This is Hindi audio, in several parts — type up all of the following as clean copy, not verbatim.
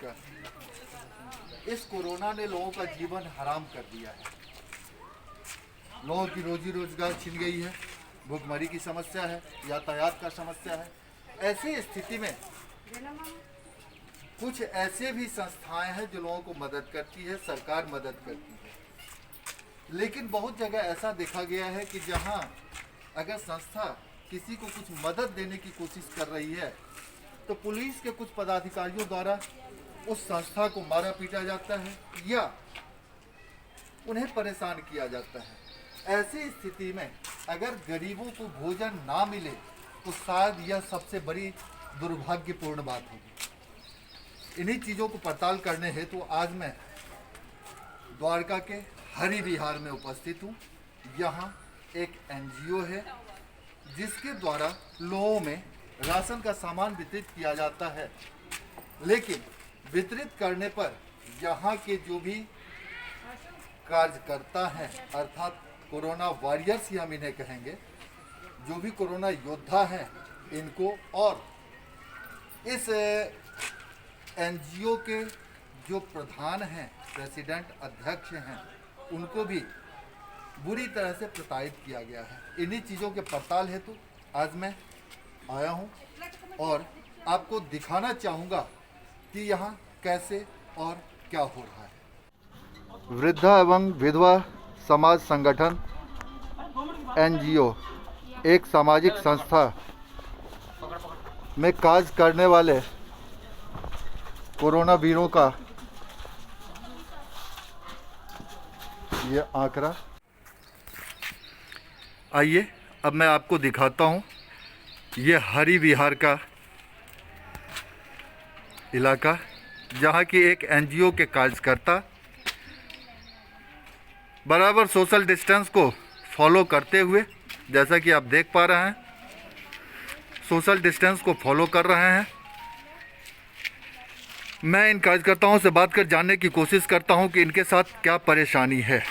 नमस्कार। इस कोरोना ने लोगों का जीवन हराम कर दिया है। लोगों की रोजी रोजगार छिन गई है, भूखमरी की समस्या है, यातायात का समस्या है। ऐसी स्थिति में कुछ ऐसे भी संस्थाएं हैं जो लोगों को मदद करती है, सरकार मदद करती है। लेकिन बहुत जगह ऐसा देखा गया है कि जहां अगर संस्था किसी को कुछ मदद देने की कोशिश कर रही है तो पुलिस के कुछ पदाधिकारियों द्वारा उस संस्था को मारा पीटा जाता है या उन्हें परेशान किया जाता है। ऐसी स्थिति में अगर गरीबों को भोजन ना मिले तो शायद यह सबसे बड़ी दुर्भाग्यपूर्ण बात होगी। इन्हीं चीज़ों को पड़ताल करने हेतु आज मैं द्वारका के हरि विहार में उपस्थित हूँ। यहाँ एक एनजीओ है जिसके द्वारा लोगों में राशन का सामान वितरित किया जाता है, लेकिन वितरित करने पर यहाँ के जो भी कार्यकर्ता हैं अर्थात कोरोना वॉरियर्स ही हम इन्हें कहेंगे, जो भी कोरोना योद्धा हैं इनको और इस एनजीओ के जो प्रधान हैं, प्रेसिडेंट अध्यक्ष हैं, उनको भी बुरी तरह से प्रताड़ित किया गया है। इन्हीं चीज़ों के पड़ताल हेतु आज मैं आया हूं और आपको दिखाना चाहूँगा कि यहाँ कैसे और क्या हो रहा है। वृद्धा एवं विधवा समाज संगठन एनजीओ एक सामाजिक संस्था में कार्य करने वाले कोरोना वीरों का ये आंकड़ा। आइए अब मैं आपको दिखाता हूँ ये हरि विहार का इलाका, जहाँ की एक एनजीओ के कार्यकर्ता बराबर सोशल डिस्टेंस को फॉलो करते हुए, जैसा कि आप देख पा रहे हैं, सोशल डिस्टेंस को फॉलो कर रहे हैं। मैं इन कार्यकर्ताओं से बात कर जानने की कोशिश करता हूं कि इनके साथ क्या परेशानी है।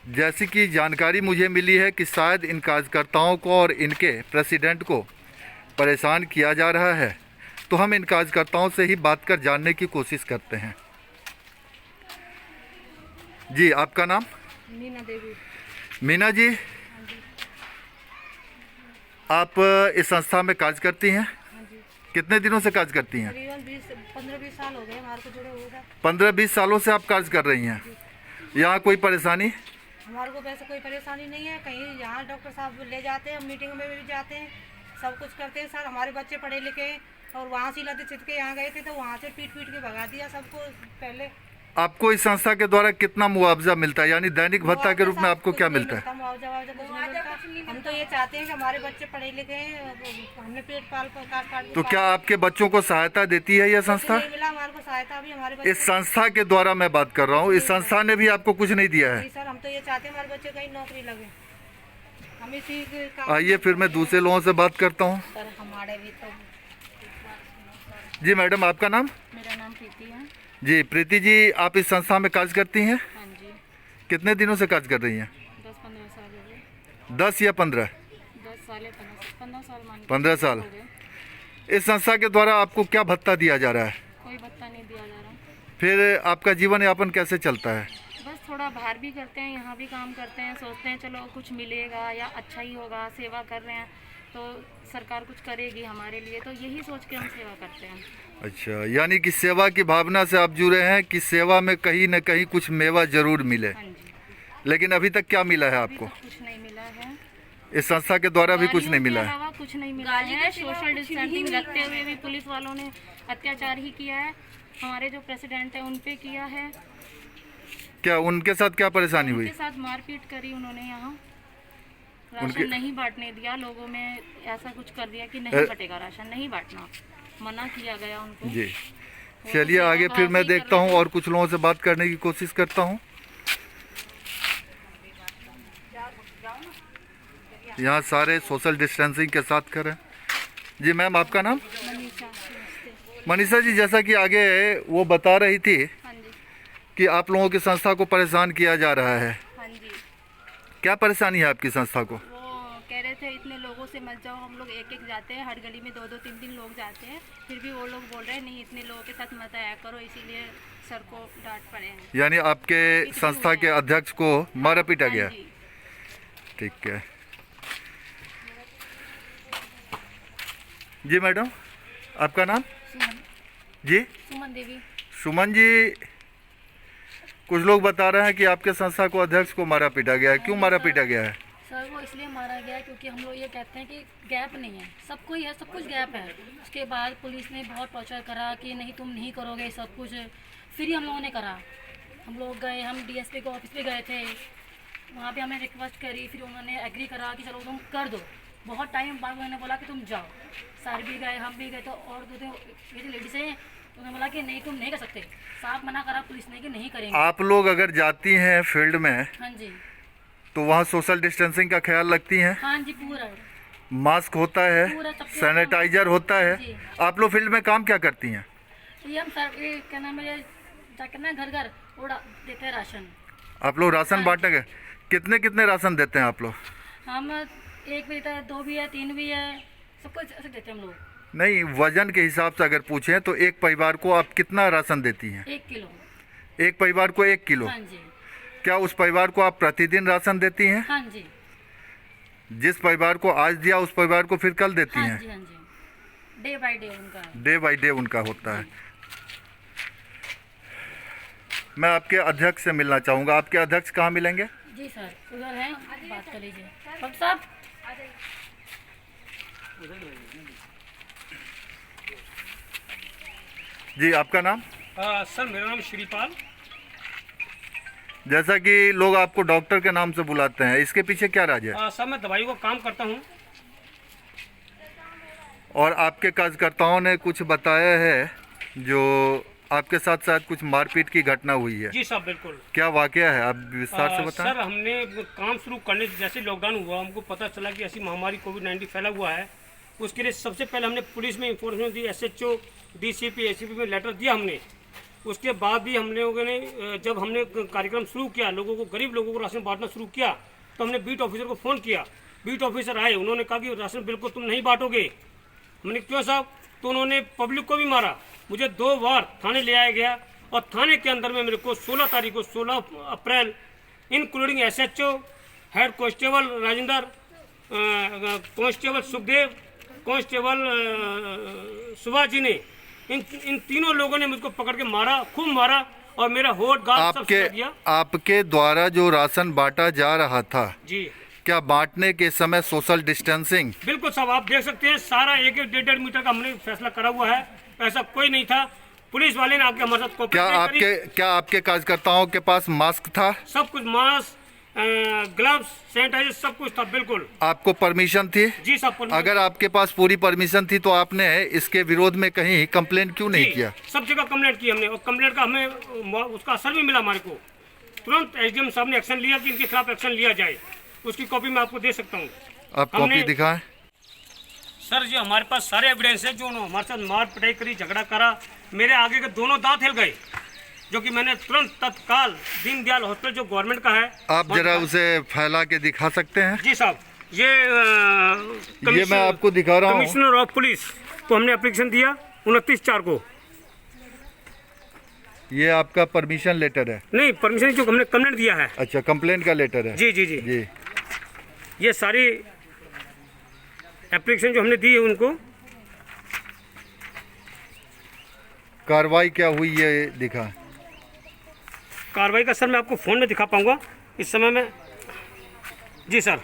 जैसी कि जानकारी मुझे मिली है कि शायद इन कार्यकर्ताओं को और इनके प्रेसिडेंट को परेशान किया जा रहा है, तो हम इन कार्यकर्ताओं से ही बात कर जानने की कोशिश करते हैं। जी, आपका नाम? मीना देवी। मीना जी, आप इस संस्था में कार्य करती हैं? हाँ जी। कितने दिनों से कार्य करती हैं? करीबन 15-20 साल हो गए हमारे को जुड़े हुए। 15-20 सालों से आप कार्य कर रही हैं। यहाँ कोई परेशानी? हमारे को वैसे कोई परेशानी नहीं है। कहीं यहाँ डॉक्टर साहब ले जाते हैं, मीटिंग में भी जाते हैं, सब कुछ करते हैं। सर हमारे बच्चे पढ़े लिखे हैं और वहाँ से लदे चित के यहाँ गए थे तो वहाँ से पीट के भगा दिया सबको। पहले आपको इस संस्था के द्वारा कितना मुआवजा मिलता है, यानी दैनिक भत्ता के रूप में आपको क्या मिलता है? मुआवजा कुछ नहीं मिलता। हम तो ये चाहते हैं कि हमारे बच्चे पढ़े लिखे हैं, हमने पेट पाल काट तो क्या आपके बच्चों को सहायता देती है यह संस्था? नहीं मिला हमारे को सहायता भी। हमारे इस संस्था के द्वारा मैं बात कर रहा हूँ, इस संस्था ने भी आपको कुछ नहीं दिया है? नहीं सर, हम तो ये चाहते हैं हमारे बच्चे कहीं नौकरी लगे। हम इसी आइए फिर मैं दूसरे लोगों से बात करता हूँ। सर हमारे भी तो। जी मैडम, आपका नाम? मेरा नाम प्रीति है। जी प्रीति जी, आप इस संस्था में कार्य करती हैं? हाँ जी। कितने दिनों से कार्य कर रही हैं? 10-15 साल हो गए। 10 या 15? 10 साल 15 साल मान 15 साल। इस संस्था के द्वारा आपको क्या भत्ता दिया जा रहा है? कोई भत्ता नहीं दिया जा रहा। फिर आपका जीवन यापन कैसे चलता है? बस थोड़ा बाहर भी करते हैं, यहाँ भी काम करते हैं, सोचते हैं चलो कुछ मिलेगा या अच्छा ही होगा, सेवा कर रहे हैं तो सरकार कुछ करेगी हमारे लिए, तो यही सोच के हम सेवा करते हैं। अच्छा, यानी कि सेवा की भावना से आप जुड़े हैं कि सेवा में कहीं न कहीं कुछ मेवा जरूर मिले। हाँ जी। लेकिन अभी तक क्या मिला है आपको? कुछ नहीं मिला है। इस संस्था के द्वारा भी कुछ नहीं मिला है? अलावा कुछ नहीं मिला है। सोशल डिस्टेंसिंग रखते हुए भी पुलिस वालों ने अत्याचार ही किया है। हमारे जो प्रेसिडेंट है उन पे किया है। क्या उनके साथ क्या परेशानी हुई? उनके साथ मारपीट करी उन्होंने। यहाँ राशन नहीं बांटने दिया, लोगों में ऐसा कुछ कर दिया कि नहीं बटेगा राशन, नहीं बांटना, मना किया गया उनको। जी चलिए आगे फिर मैं देखता हूँ और कुछ लोगों से बात करने की कोशिश करता हूँ। यहाँ सारे सोशल डिस्टेंसिंग के साथ करें। जी मैम, आपका नाम? मनीषा। मनीषा जी, जैसा कि आगे वो बता रही थी हाँ जी। कि आप लोगों की संस्था को परेशान किया जा रहा है, हाँ जी। क्या परेशानी है आपकी संस्था को? वो कह रहे थे इतने लोगों से मत जाओ, हम लोग एक एक जाते हैं, हर गली में 2-2 3-3 लोग जाते हैं, फिर भी वो लोग बोल रहे हैं नहीं इतने लोगों के साथ मत आया करो, इसीलिए सर को डांट पड़े हैं। यानी आपके संस्था के अध्यक्ष को मारा पीटा गया? हाँ जी। ठीक है जी। मैडम आपका नाम? सुमन, जी सुमन देवी। सुमन जी, कुछ लोग बता रहे हैं कि आपके संस्था को अध्यक्ष को मारा पीटा गया है। क्यों मारा पीटा गया है? सर वो इसलिए मारा गया क्योंकि हम लोग ये कहते हैं कि गैप नहीं है, सब कोई है, सब कुछ गैप है। उसके बाद पुलिस ने बहुत टॉर्चर करा कि नहीं तुम नहीं करोगे सब कुछ, फिर ही हम लोगों ने करा। हम लोग गए, हम डीएसपी के ऑफिस पे गए थे, वहाँ पे हमने रिक्वेस्ट करी, फिर उन्होंने एग्री करा कि चलो तुम कर दो। बहुत टाइम बाद उन्होंने बोला कि तुम जाओ। सर भी गए, हम भी गए, तो और दो ये जो लेडीज हैं उन्होंने बोला कि नहीं तुम नहीं कर सकते, साफ मना करा पुलिस ने कि नहीं करेंगे। आप लोग अगर जाती हैं फील्ड में हाँ जी। तो वहाँ सोशल डिस्टेंसिंग का ख्याल रखती हैं? हाँ जी पूरा। मास्क होता है, पूरा सबके सैनिटाइजर होता है। जी। आप लोग फील्ड में काम क्या करती हैं? ये हम सर ये क्या नाम है, जाकर ना घर घर उड़ा देते हैं राशन। आप लोग राशन बांटने गए? कितने कितने राशन देते हैं आप लोग? हम एक भी देता है, 2 भी है, 3 भी है, सब कुछ ऐसे देते हैं हम लोग। नहीं, वजन के हिसाब से अगर पूछें तो एक परिवार को आप कितना राशन देती हैं? 1 किलो। एक परिवार को 1 किलो? हाँ जी। क्या उस परिवार को आप प्रतिदिन राशन देती हैं? हाँ जी। जिस परिवार को आज दिया उस परिवार को फिर कल देती हाँ हैं? जी। हाँ जी, डे बाय डे उनका। डे बाय डे उनका होता है। मैं आपके अध्यक्ष से मिलना चाहूँगा। आपके अध्यक्ष कहाँ मिलेंगे? जी सर उधर हैं, बात कर लीजिए डॉक्टर साहब। जी आपका नाम? सर मेरा नाम श्रीपाल। जैसा कि लोग आपको डॉक्टर के नाम से बुलाते हैं, इसके पीछे क्या राज है? सर मैं दवाइयों का काम करता हूँ। और आपके कार्यकर्ताओं ने कुछ बताया है जो आपके साथ शायद कुछ मारपीट की घटना हुई है। जी साहब बिल्कुल। क्या वाकया है, आप विस्तार से बताएं। सर हमने काम शुरू करने से जैसे लॉकडाउन हुआ हमको पता चला कि ऐसी महामारी कोविड-19 फैला हुआ है। उसके लिए सबसे पहले हमने पुलिस में इंफॉर्मेशन दी, SHO, DCP, ACP में लेटर दिया हमने। उसके बाद भी हम लोगों ने जब हमने कार्यक्रम शुरू किया, लोगों को गरीब लोगों को राशन बांटना शुरू किया, तो हमने बीट ऑफिसर को फ़ोन किया। बीट ऑफिसर आए, उन्होंने कहा कि राशन बिल्कुल तुम नहीं बांटोगे। हमने क्यों साहब? तो उन्होंने पब्लिक को भी मारा। मुझे 2 बार थाने ले आया गया और थाने के अंदर में मेरे को 16 तारीख को 16 April including SHO, head constable Rajendra, constable Sukhdev, constable Subhash ji ने इन तीनों लोगों ने मुझको पकड़ के मारा, खूब मारा और मेरा होठ गाल सब सीधा किया। आपके द्वारा जो राशन बांटा जा रहा था जी, क्या बांटने के समय सोशल डिस्टेंसिंग? बिल्कुल साहब, आप देख सकते हैं सारा 1-1, 1.5 मीटर का हमने फैसला करा हुआ है। ऐसा कोई नहीं था। पुलिस वाले ने आके हमारे साथ कोऑपरेट करी। क्या आपके कार्यकर्ताओं के पास मास्क था? सब कुछ, मास्क, ग्लव्स, सैनिटाइजर सब कुछ था बिल्कुल। आपको परमिशन थी? जी साहब। अगर आपके पास पूरी परमिशन थी तो आपने इसके विरोध में कहीं कंप्लेंट क्यों नहीं किया? सब जगह कंप्लेंट की हमने और कंप्लेंट का हमें उसका असर भी मिला हमारे को। तुरंत SDM साहब ने एक्शन लिया कि इनके खिलाफ एक्शन लिया जाए। उसकी कॉपी मैं आपको दे सकता हूँ। आप कॉपी दिखाएं। सर जी हमारे पास सारे एविडेंस है जो हमारे साथ मार पिटाई करी, झगड़ा करा। मेरे आगे के दोनों दांत हिल गए, जो कि मैंने तुरंत तत्काल दीनदयाल हॉस्पिटल जो गवर्नमेंट का है। आप जरा उसे फैला के दिखा सकते हैं? जी साहब, ये मैं आपको दिखा रहा हूँ। कमिश्नर ऑफ पुलिस को हमने एप्लीकेशन दिया 29/4 को। ये आपका परमिशन लेटर है? नहीं, परमिशन जो हमने कंप्लेंट दिया है। अच्छा, कंप्लेंट का लेटर है। जी जी जी जी। ये सारी एप्लीकेशन जो हमने दी है उनको। कार्रवाई क्या हुई ये दिखा? कार्रवाई का सर मैं आपको फ़ोन में दिखा पाऊंगा इस समय में। जी सर।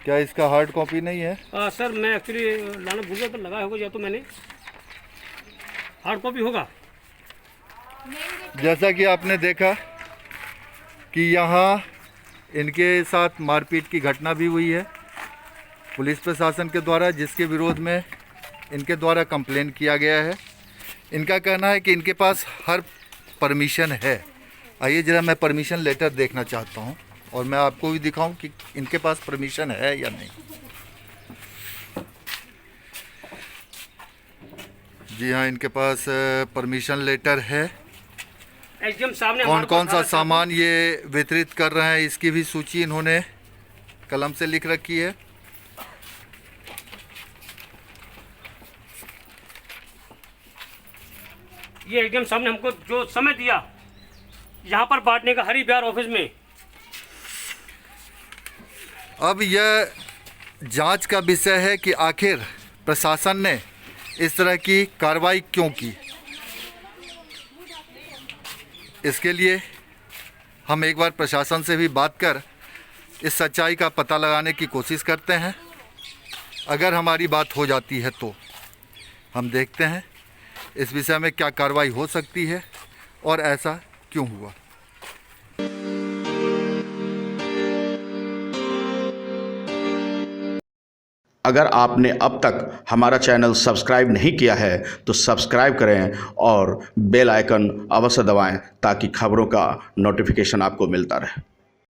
क्या इसका हार्ड कॉपी नहीं है? सर मैं एक्चुअली लाना भूल गया, तो लगाया होगा या तो मैंने। हार्ड कॉपी होगा। जैसा कि आपने देखा कि यहाँ इनके साथ मारपीट की घटना भी हुई है पुलिस प्रशासन के द्वारा, जिसके विरोध में इनके द्वारा कंप्लेन किया गया है। इनका कहना है कि इनके पास हर परमिशन है। आइए जरा मैं परमिशन लेटर देखना चाहता हूँ और मैं आपको भी दिखाऊं कि इनके पास परमिशन है या नहीं। जी हाँ, इनके पास परमिशन लेटर है। एसडीएम साहब ने कौन हमारे कौन को सा बताया था। सामान ये वितरित कर रहे हैं इसकी भी सूची इन्होंने कलम से लिख रखी है। ये एसडीएम साहब ने हमको जो समय दिया यहाँ पर बांटने का हरि बिहार ऑफिस में, अब यह जांच का विषय है कि आखिर प्रशासन ने इस तरह की कार्रवाई क्यों की। इसके लिए हम एक बार प्रशासन से भी बात कर इस सच्चाई का पता लगाने की कोशिश करते हैं। अगर हमारी बात हो जाती है तो हम देखते हैं इस विषय में क्या कार्रवाई हो सकती है और ऐसा क्यों हुआ। अगर आपने अब तक हमारा चैनल सब्सक्राइब नहीं किया है तो सब्सक्राइब करें और बेल आइकन अवश्य दबाएं ताकि खबरों का नोटिफिकेशन आपको मिलता रहे।